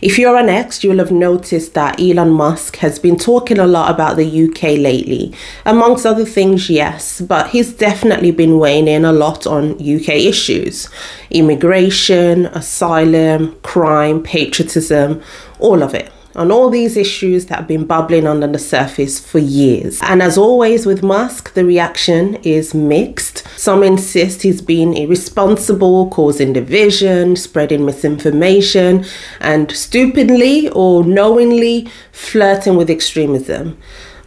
If you're an ex, you'll have noticed that Elon Musk has been talking a lot about the UK lately. Amongst other things, yes, but he's definitely been weighing in a lot on UK issues. Immigration, asylum, crime, patriotism, all of it. On all these issues that have been bubbling under the surface for years. And as always with Musk, the reaction is mixed. Some insist he's been irresponsible, causing division, spreading misinformation, and stupidly or knowingly flirting with extremism.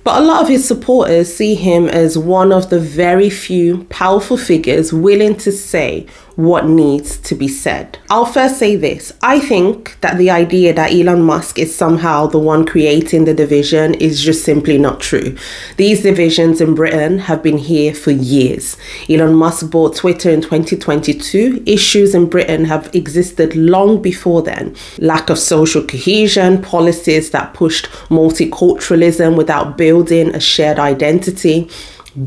But a lot of his supporters see him as one of the very few powerful figures willing to say what needs to be said. I'll first say this. I think that the idea that Elon Musk is somehow the one creating the division is just simply not true. These divisions in Britain have been here for years. Elon Musk bought Twitter in 2022. Issues in Britain have existed long before then. Lack of social cohesion, policies that pushed multiculturalism without building a shared identity,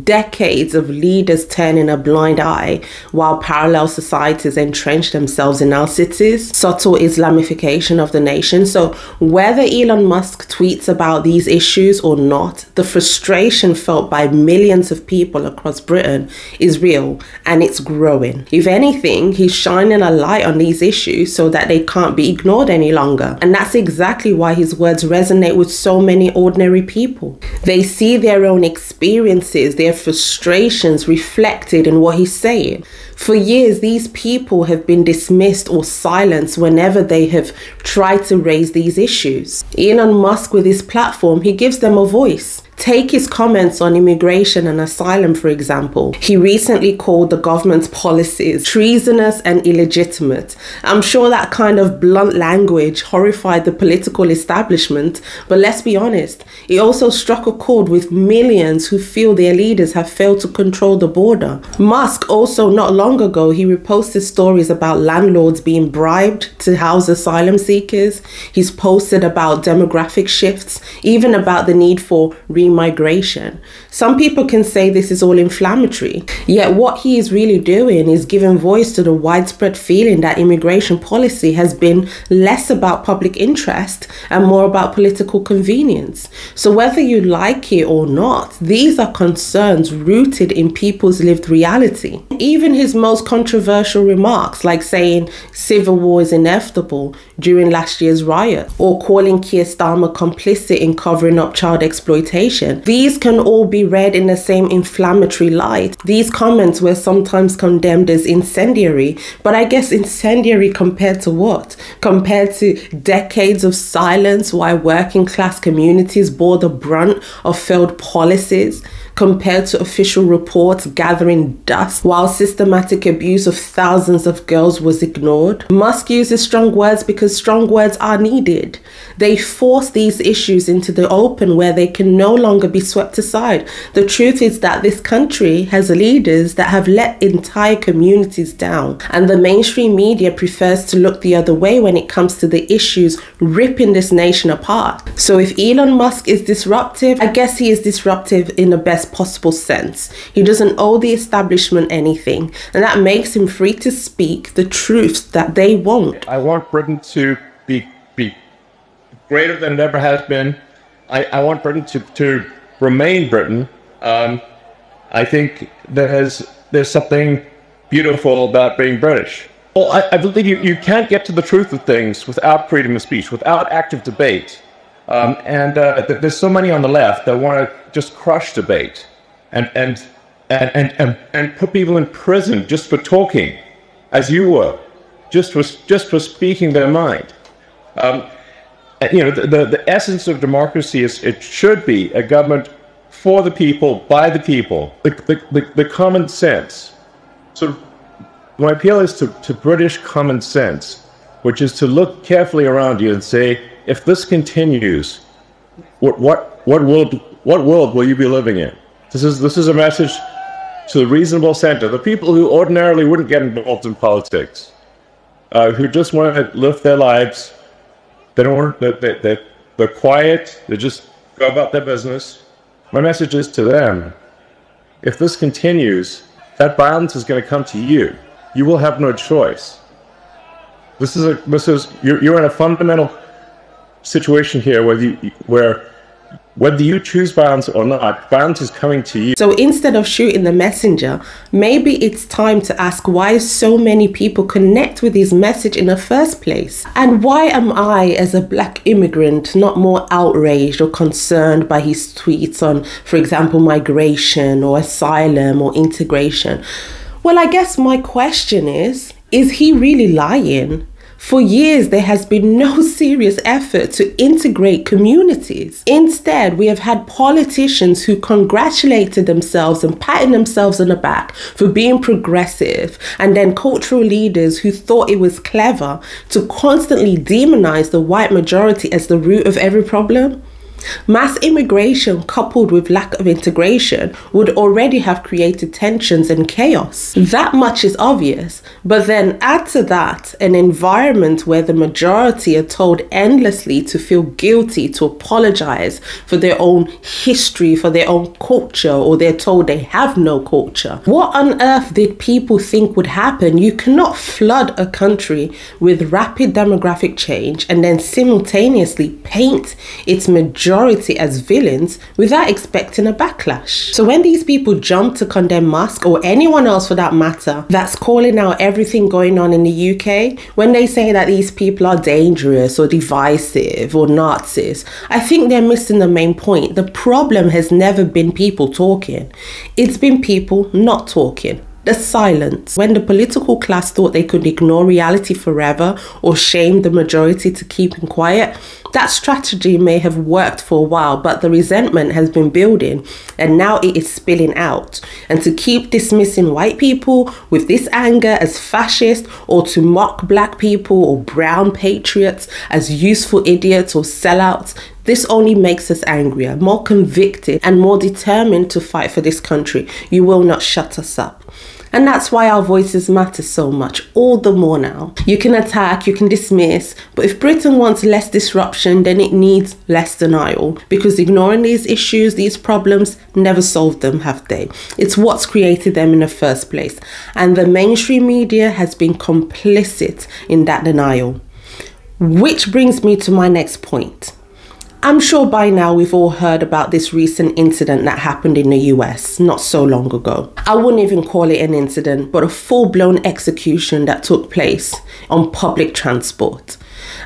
decades of leaders turning a blind eye while parallel societies entrench themselves in our cities, subtle Islamification of the nation. So whether Elon Musk tweets about these issues or not, the frustration felt by millions of people across Britain is real and it's growing. If anything, he's shining a light on these issues so that they can't be ignored any longer. And that's exactly why his words resonate with so many ordinary people. They see their own experiences, their frustrations reflected in what he's saying. For years, these people have been dismissed or silenced whenever they have tried to raise these issues. Elon Musk, with his platform, he gives them a voice. Take his comments on immigration and asylum, for example. He recently called the government's policies treasonous and illegitimate. I'm sure that kind of blunt language horrified the political establishment, but let's be honest, it also struck a chord with millions who feel their leaders have failed to control the border. Musk also, not long ago, he reposted stories about landlords being bribed to house asylum seekers. He's posted about demographic shifts, even about the need for migration. Some people can say this is all inflammatory, yet what he is really doing is giving voice to the widespread feeling that immigration policy has been less about public interest and more about political convenience. So whether you like it or not, these are concerns rooted in people's lived reality. Even his most controversial remarks, like saying civil war is inevitable during last year's riot, or calling Keir Starmer complicit in covering up child exploitation, these can all be read in the same inflammatory light. These comments were sometimes condemned as incendiary, but I guess incendiary compared to what? Compared to decades of silence while working class communities bore the brunt of failed policies? Compared to official reports gathering dust while systematic abuse of thousands of girls was ignored? Musk uses strong words because strong words are needed. They force these issues into the open where they can no longer be swept aside. The truth is that this country has leaders that have let entire communities down, and the mainstream media prefers to look the other way when it comes to the issues ripping this nation apart. So if Elon Musk is disruptive, I guess he is disruptive in the best possible sense. He doesn't owe the establishment anything, and that makes him free to speak the truths that they won't. I want Britain to be greater than it ever has been. I want Britain to remain Britain. I think there's something beautiful about being British. Well, I believe you can't get to the truth of things without freedom of speech, without active debate. There's so many on the left that want to just crush debate and put people in prison just for talking, as you were, just for speaking their mind. The essence of democracy is it should be a government for the people, by the people, the common sense. So my appeal is to British common sense, which is to look carefully around you and say, if this continues, what world will you be living in? This is a message to the reasonable center, the people who ordinarily wouldn't get involved in politics, who just want to live their lives. They're quiet. They just go about their business. My message is to them: if this continues, that violence is going to come to you. You will have no choice. You're in a fundamental situation here where whether you choose violence or not, violence is coming to you. So instead of shooting the messenger, maybe it's time to ask why so many people connect with his message in the first place. And why am I, as a black immigrant, not more outraged or concerned by his tweets on, for example, migration or asylum or integration? Well, I guess my question is he really lying? For years, there has been no serious effort to integrate communities. Instead, we have had politicians who congratulated themselves and patted themselves on the back for being progressive, and then cultural leaders who thought it was clever to constantly demonize the white majority as the root of every problem. Mass immigration coupled with lack of integration would already have created tensions and chaos. That much is obvious, but then add to that an environment where the majority are told endlessly to feel guilty, to apologize for their own history, for their own culture, or they're told they have no culture. What on earth did people think would happen? You cannot flood a country with rapid demographic change and then simultaneously paint its majority as villains without expecting a backlash. So when these people jump to condemn Musk, or anyone else for that matter, that's calling out everything going on in the UK, when they say that these people are dangerous or divisive or Nazis, I think they're missing the main point. The problem has never been people talking. It's been people not talking. The silence. When the political class thought they could ignore reality forever or shame the majority to keeping quiet, that strategy may have worked for a while, but the resentment has been building and now it is spilling out. And to keep dismissing white people with this anger as fascist, or to mock black people or brown patriots as useful idiots or sellouts, this only makes us angrier, more convicted, and more determined to fight for this country. You will not shut us up. And that's why our voices matter so much, all the more now. You can attack, you can dismiss, but if Britain wants less disruption, then it needs less denial. Because ignoring these issues, these problems, never solved them, have they? It's what's created them in the first place. And the mainstream media has been complicit in that denial. Which brings me to my next point. I'm sure by now we've all heard about this recent incident that happened in the US not so long ago. I wouldn't even call it an incident, but a full-blown execution that took place on public transport.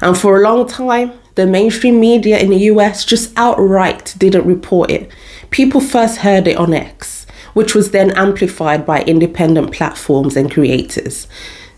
And for a long time, the mainstream media in the US just outright didn't report it. People first heard it on X, which was then amplified by independent platforms and creators.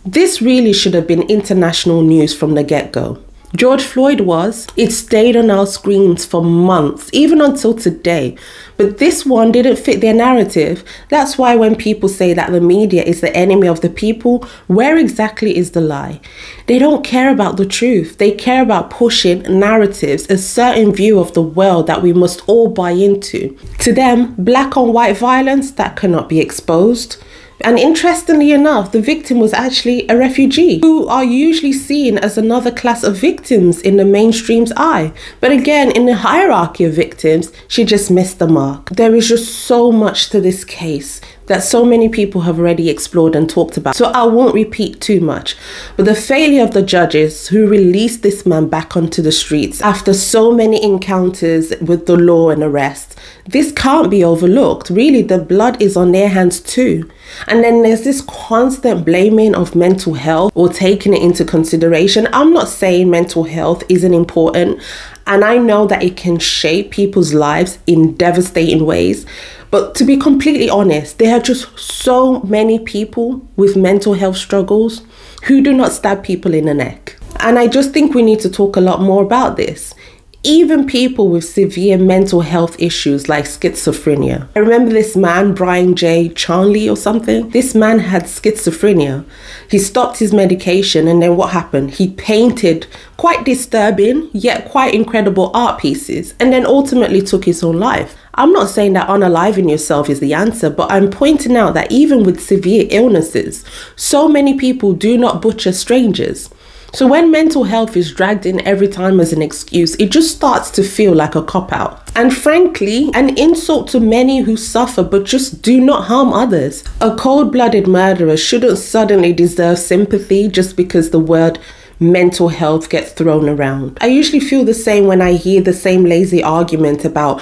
This really should have been international news from the get-go. George Floyd was. It stayed on our screens for months, even until today. But this one didn't fit their narrative. That's why when people say that the media is the enemy of the people, where exactly is the lie? They don't care about the truth. They care about pushing narratives, a certain view of the world that we must all buy into. To them, black on white violence, that cannot be exposed. And interestingly enough, the victim was actually a refugee, who are usually seen as another class of victims in the mainstream's eye. But again, in the hierarchy of victims, she just missed the mark. There is just so much to this case that so many people have already explored and talked about, so I won't repeat too much. But the failure of the judges who released this man back onto the streets after so many encounters with the law and arrest, this can't be overlooked. Really, the blood is on their hands too. And then there's this constant blaming of mental health or taking it into consideration. I'm not saying mental health isn't important, and I know that it can shape people's lives in devastating ways. But to be completely honest, there are just so many people with mental health struggles who do not stab people in the neck. And I just think we need to talk a lot more about this. Even people with severe mental health issues like schizophrenia. I remember this man, Brian J. Charnley or something. This man had schizophrenia. He stopped his medication, and then what happened? He painted quite disturbing yet quite incredible art pieces, and then ultimately took his own life. I'm not saying that unaliving yourself is the answer, but I'm pointing out that even with severe illnesses, so many people do not butcher strangers. So when mental health is dragged in every time as an excuse, it just starts to feel like a cop-out. And frankly, an insult to many who suffer but just do not harm others. A cold-blooded murderer shouldn't suddenly deserve sympathy just because the word mental health gets thrown around. I usually feel the same when I hear the same lazy argument about,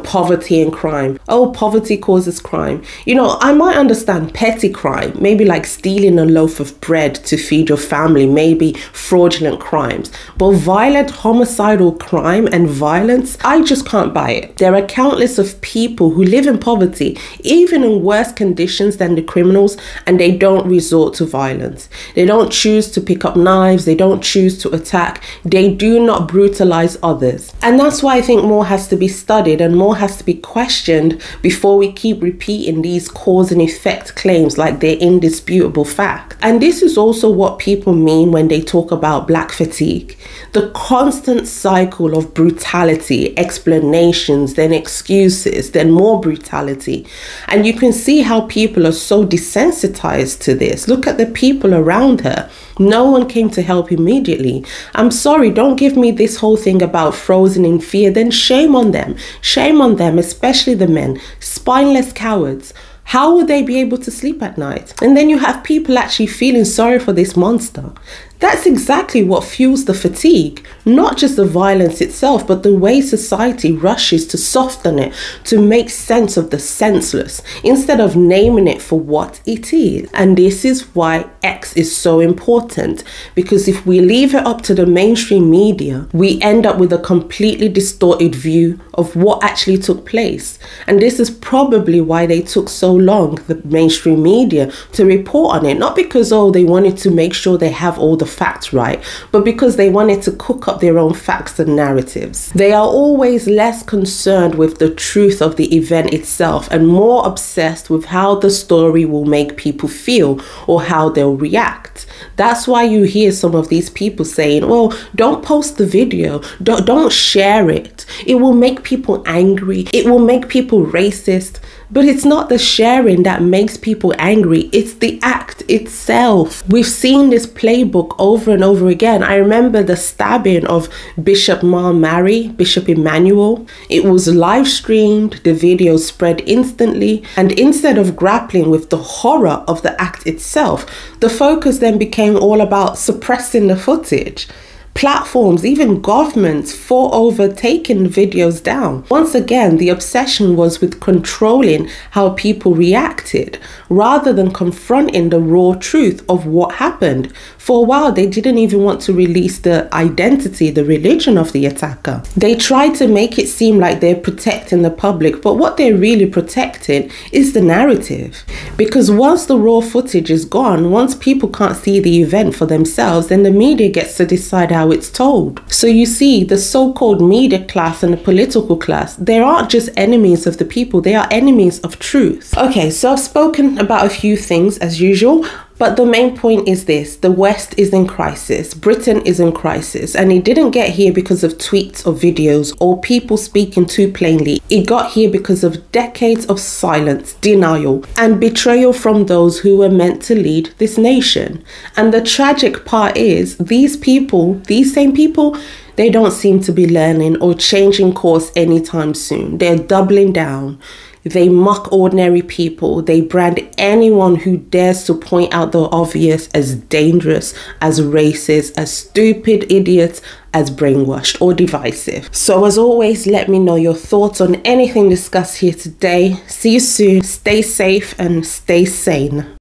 poverty and crime. Oh, poverty causes crime. I might understand petty crime, maybe like stealing a loaf of bread to feed your family, maybe fraudulent crimes. But violent, homicidal crime and violence, I just can't buy it. There are countless of people who live in poverty, even in worse conditions than the criminals, and they don't resort to violence. They don't choose to pick up knives. They don't choose to attack. They do not brutalize others. And that's why I think more has to be studied and more has to be questioned before we keep repeating these cause and effect claims like they're indisputable fact. And this is also what people mean when they talk about black fatigue. The constant cycle of brutality, explanations, then excuses, then more brutality. And you can see how people are so desensitized to this. Look at the people around her. No one came to help immediately. I'm sorry, don't give me this whole thing about frozen in fear. Then shame on them. Shame on them, especially the men. Spineless cowards. How would they be able to sleep at night? And then you have people actually feeling sorry for this monster. That's exactly what fuels the fatigue, not just the violence itself, but the way society rushes to soften it, to make sense of the senseless, instead of naming it for what it is. And this is why X is so important, because if we leave it up to the mainstream media, we end up with a completely distorted view of what actually took place. And this is probably why they took so long, the mainstream media, to report on it. Not because, they wanted to make sure they have all the facts right, but because they wanted to cook up their own facts and narratives. They are always less concerned with the truth of the event itself and more obsessed with how the story will make people feel or how they'll react. That's why you hear some of these people saying, well, don't post the video, don't share it. It will make people angry. It will make people racist. But it's not the sharing that makes people angry. It's the act itself. We've seen this playbook over and over again. I remember the stabbing of Bishop Bishop Emmanuel. It was live streamed. The video spread instantly. And instead of grappling with the horror of the act itself, the focus then became all about suppressing the footage. Platforms, even governments, fought over taking videos down. Once again, the obsession was with controlling how people reacted, rather than confronting the raw truth of what happened. For a while, they didn't even want to release the identity, the religion of the attacker. They tried to make it seem like they're protecting the public, but what they're really protecting is the narrative. Because once the raw footage is gone, once people can't see the event for themselves, then the media gets to decide how it's told. So you see, the so-called media class and the political class, they aren't just enemies of the people, they are enemies of truth. Okay, so I've spoken about a few things as usual, but the main point is this: the West is in crisis, Britain is in crisis, and it didn't get here because of tweets or videos or people speaking too plainly. It got here because of decades of silence, denial, and betrayal from those who were meant to lead this nation. And the tragic part is, these same people, they don't seem to be learning or changing course anytime soon. They're doubling down. They mock ordinary people. They brand anyone who dares to point out the obvious as dangerous, as racist, as stupid idiots, as brainwashed or divisive. So as always, let me know your thoughts on anything discussed here today. See you soon. Stay safe and stay sane.